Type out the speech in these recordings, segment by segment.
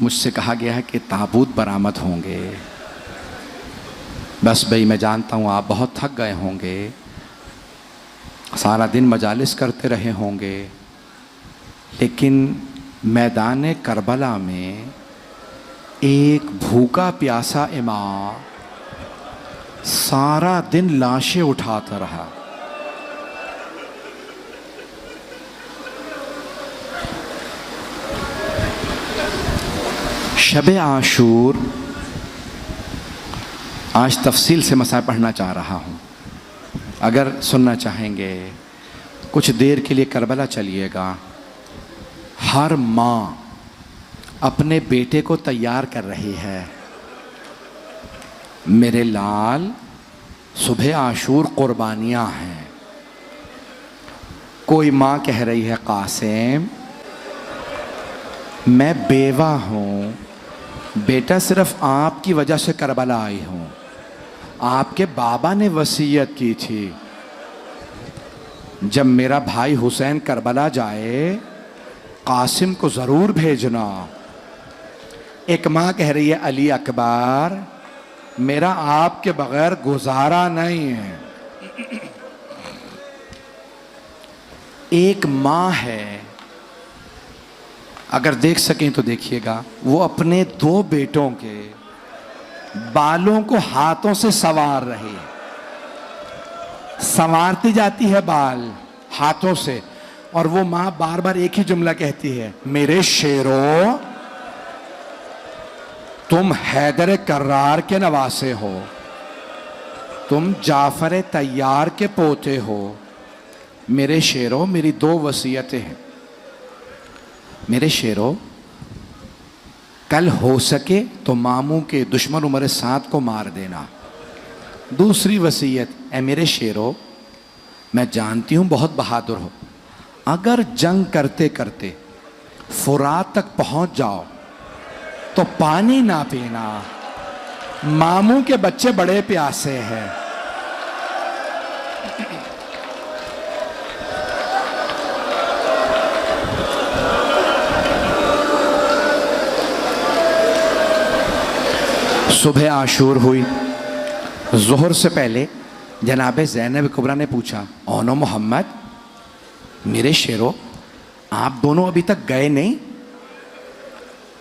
मुझसे कहा गया है कि ताबूत बरामद होंगे। बस भाई मैं जानता हूँ आप बहुत थक गए होंगे, सारा दिन मजालिस करते रहे होंगे, लेकिन मैदान करबला में एक भूखा प्यासा इमाम सारा दिन लाशें उठाता रहा। शब आशूर आज तफसील से मसा पढ़ना चाह रहा हूँ। अगर सुनना चाहेंगे कुछ देर के लिए करबला चलिएगा। हर माँ अपने बेटे को तैयार कर रही है। मेरे लाल, सुबह आशूर कुर्बानियाँ हैं। कोई माँ कह रही है कासिम मैं बेवा हूँ, बेटा सिर्फ आपकी वजह से करबला आई हूँ, आपके बाबा ने वसीयत की थी जब मेरा भाई हुसैन करबला जाए कासिम को ज़रूर भेजना। एक माँ कह रही है अली अकबर मेरा आपके बगैर गुजारा नहीं है। एक माँ है, अगर देख सकें तो देखिएगा, वो अपने दो बेटों के बालों को हाथों से संवार रही है। संवारती जाती है बाल हाथों से, और वो माँ बार बार एक ही जुमला कहती है, मेरे शेरों तुम हैदर कर्रार के नवासे हो, तुम जाफर तैयार के पोते हो। मेरे शेरों मेरी दो वसीयतें हैं। मेरे शेरों कल हो सके तो मामू के दुश्मन उमर साद को मार देना। दूसरी वसीयत, ऐ मेरे शेरों मैं जानती हूँ बहुत बहादुर हो, अगर जंग करते करते फुरात तक पहुँच जाओ तो पानी ना पीना, मामू के बच्चे बड़े प्यासे हैं। सुबह आशूर हुई। ज़ोहर से पहले जनाब ज़ैनब कुबरा ने पूछा, ओनो मोहम्मद मेरे शेरों आप दोनों अभी तक गए नहीं?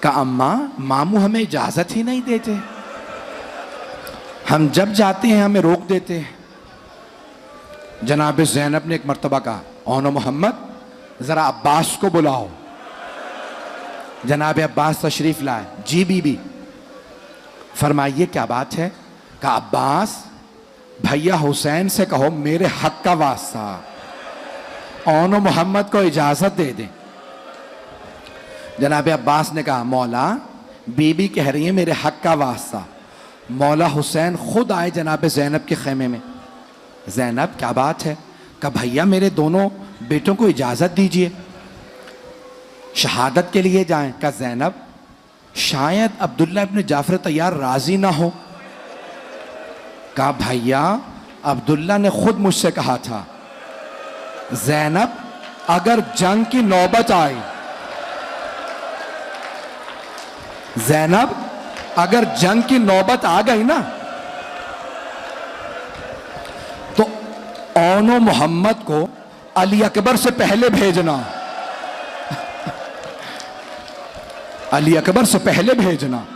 कहा अम्मा मामू हमें इजाज़त ही नहीं देते, हम जब जाते हैं हमें रोक देते हैं। जनाब ज़ैनब ने एक मर्तबा कहा, ओनो मोहम्मद ज़रा अब्बास को बुलाओ। जनाब अब्बास तशरीफ़ लाए। जी बीबी फरमाइए क्या बात है? कहा अब्बास भैया हुसैन से कहो मेरे हक का वास्ता ओनो मोहम्मद को इजाज़त दे दें। जनाब अब्बास ने कहा मौला बीबी कह रही है मेरे हक का वास्ता। मौला हुसैन खुद आए जनाब ज़ैनब के खेमे में। ज़ैनब क्या बात है? कहा भैया मेरे दोनों बेटों को इजाज़त दीजिए, शहादत के लिए जाएं। कहा ज़ैनब शायद अब्दुल्ला इब्न जाफर तैयार राजी ना हो। कहा भैया अब्दुल्ला ने खुद मुझसे कहा था ज़ैनब अगर जंग की नौबत आई, ज़ैनब अगर जंग की नौबत आ गई ना तो ओनो मोहम्मद को अली अकबर से पहले भेजना, अली अकबर से पहले भेजना।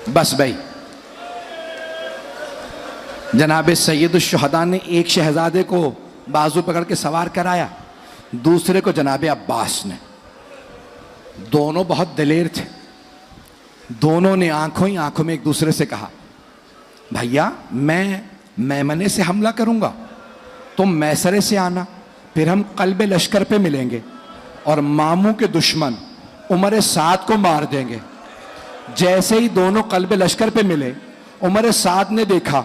बस भाई जनाब सैयद शुहदा ने एक शहजादे को बाजू पकड़ के सवार कराया, दूसरे को जनाब अब्बास ने। दोनों बहुत दिलेर थे। दोनों ने आंखों ही आंखों में एक दूसरे से कहा भैया मैं मैमने से हमला करूंगा, तुम मैसरे से आना, फिर हम कल्बे लश्कर पे मिलेंगे और मामू के दुश्मन उमर साद को मार देंगे। जैसे ही दोनों कल्बे लश्कर पे मिले, उमर साद ने देखा,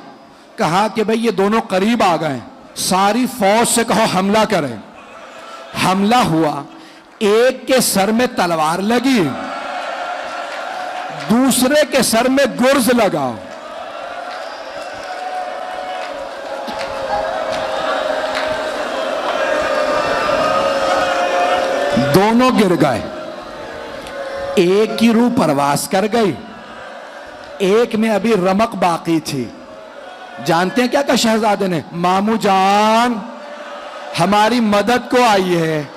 कहा कि भाई ये दोनों करीब आ गए, सारी फौज से कहो हमला करें। हमला हुआ, एक के सर में तलवार लगी, दूसरे के सर में गुर्ज लगा। दोनों गिर गए। एक की रूह परवास कर गई, एक में अभी रमक बाकी थी। जानते हैं क्या कहा शहजादे ने? मामू जान हमारी मदद को आई है,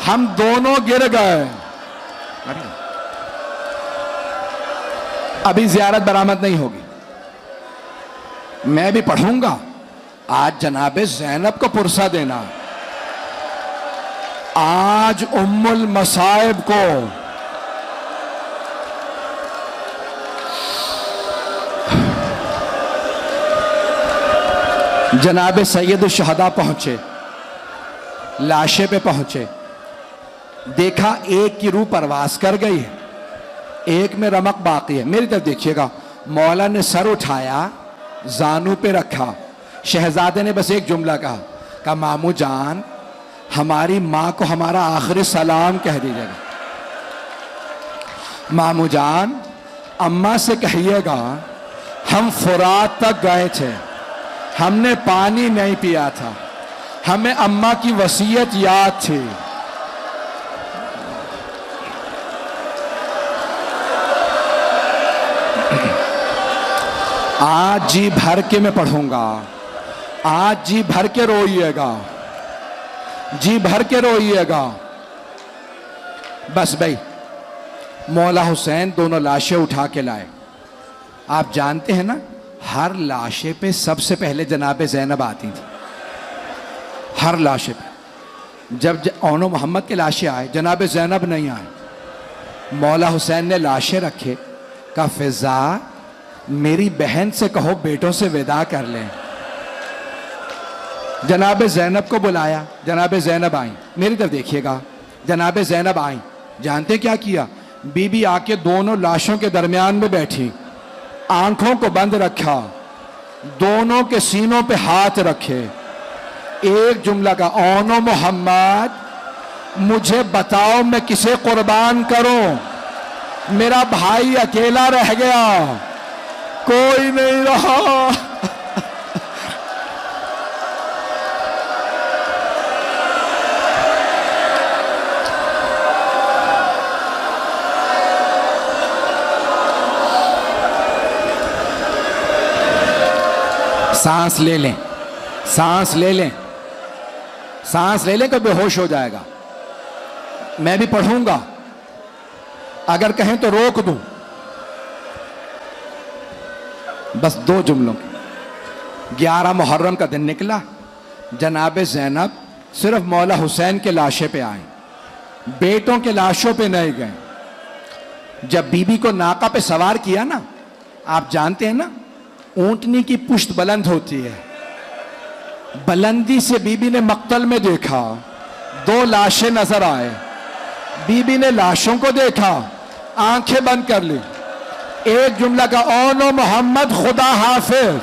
हम दोनों गिर गए। अभी जियारत बरामद नहीं होगी, मैं भी पढ़ूंगा। आज जनाबे ज़ैनब को पुरसा देना, आज उम्मुल मसाइब को जनाबे सैयद शहदा पहुंचे, लाशे पे पहुंचे, देखा एक की रूह परवास कर गई है, एक में रमक बाकी है। मेरी तरफ देखिएगा, मौला ने सर उठाया, जानू पे रखा, शहजादे ने बस एक जुमला कहा मामू जान हमारी माँ को हमारा आखिरी सलाम कह दीजिएगा। मामू जान अम्मा से कहिएगा हम फुरात तक गए थे, हमने पानी नहीं पिया था, हमें अम्मा की वसीयत याद थी। आज जी भर के मैं पढ़ूंगा, आज जी भर के रोइएगा, जी भर के रोइएगा। बस भाई मौला हुसैन दोनों लाशें उठा के लाए। आप जानते हैं ना, हर लाशे पे सबसे पहले जनाबे ज़ैनब आती थी, हर लाशे पे। जब ओनो मोहम्मद के लाशें आए, जनाबे ज़ैनब नहीं आए। मौला हुसैन ने लाशें रखे, कहा फिजा मेरी बहन से कहो बेटों से विदा कर लें। जनाबे ज़ैनब को बुलाया, जनाबे ज़ैनब आई। मेरी तरफ देखिएगा, जनाबे ज़ैनब आई, जानते क्या किया? बीबी आके दोनों लाशों के दरमियान में बैठी, आंखों को बंद रखा, दोनों के सीनों पे हाथ रखे, एक जुमला का ओनो मोहम्मद मुझे बताओ मैं किसे कुर्बान करूं, मेरा भाई अकेला रह गया, कोई नहीं रहा। सांस ले लें, सांस ले लें, सांस ले लें, कभी बेहोश हो जाएगा। मैं भी पढ़ूंगा, अगर कहें तो रोक दूं। बस दो जुमलों की। 11 मुहर्रम का दिन निकला, जनाबे ज़ैनब सिर्फ मौला हुसैन के लाशे पे आए, बेटों के लाशों पे नहीं गए। जब बीबी को नाका पे सवार किया ना, आप जानते हैं ना ऊंटनी की पुश्त बुलंद होती है, बुलंदी से बीबी ने मक्तल में देखा, 2 लाशें नजर आए। बीबी ने लाशों को देखा, आंखें बंद कर ली, एक जुमला का ओनो मोहम्मद खुदा हाफिज,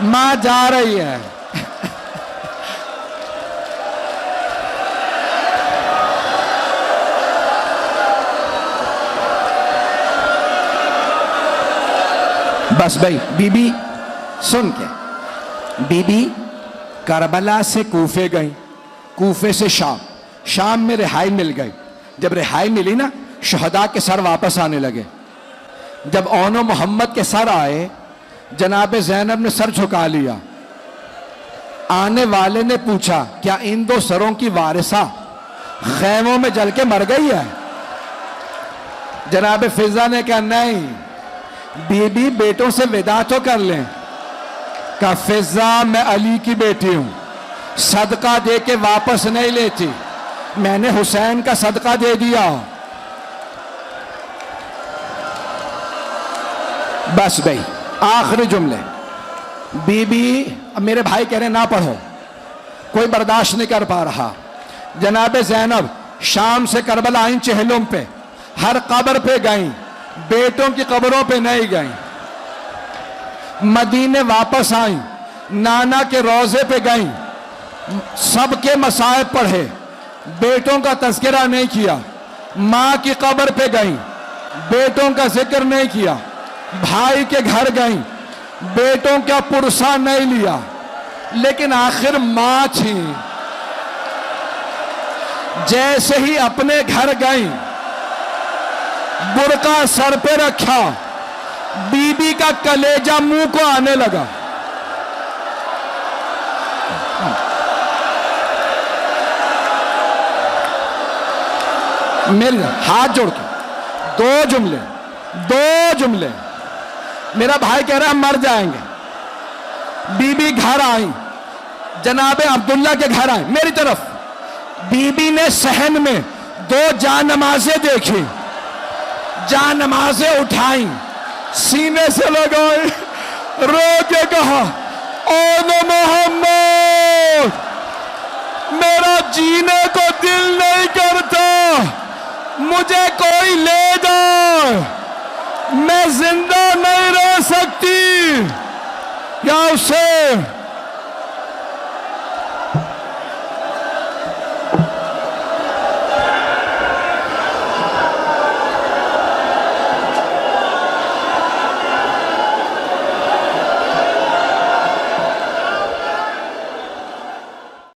मां जा रही है। बस भाई बीबी सुन के, बीबी करबला से कूफे गई, कूफे से शाम, शाम में रिहाई मिल गई। जब रिहाई मिली ना, शहदा के सर वापस आने लगे। जब ओनो मोहम्मद के सर आए, जनाबे ज़ैनब ने सर झुका लिया। आने वाले ने पूछा क्या इन 2 सरों की वारिसा खैमों में जल के मर गई है? जनाबे फिजा ने कहा नहीं, बीबी बेटों से विदा तो कर लें। कहा फिजा मैं अली की बेटी हूं, सदका दे के वापस नहीं लेती, मैंने हुसैन का सदका दे दिया। बस भाई आखिरी जुमले। बीबी, अब मेरे भाई कह रहे ना पढ़ो, कोई बर्दाश्त नहीं कर पा रहा। जनाबे ज़ैनब शाम से करबला आई, चहलुम पे हर कब्र पे गई, बेटों की कब्रों पे नहीं गई। मदीने वापस आई, नाना के रोजे पे गई, सबके मसाइब पढ़े, बेटों का तज़किरा नहीं किया। माँ की कब्र पे गई, बेटों का जिक्र नहीं किया। भाई के घर गई, बेटों का पुरसा नहीं लिया। लेकिन आखिर माँ थी, जैसे ही अपने घर गई बुर्का सर पे रखा, बीबी का कलेजा मुंह को आने लगा। मेरे हाथ जोड़ के दो जुमले। मेरा भाई कह रहा है हम मर जाएंगे। बीबी घर आई, जनाबे अब्दुल्ला के घर आए मेरी तरफ। बीबी ने सहन में 2 जानमाज़ें देखी, जानमाज़ें उठाई, सीने से लगाई, रो के कहा ओ मोहम्मद, मेरा जीने को दिल नहीं करता, मुझे कोई ले जाए, मैं जिंदा नहीं रह सकती। या उसे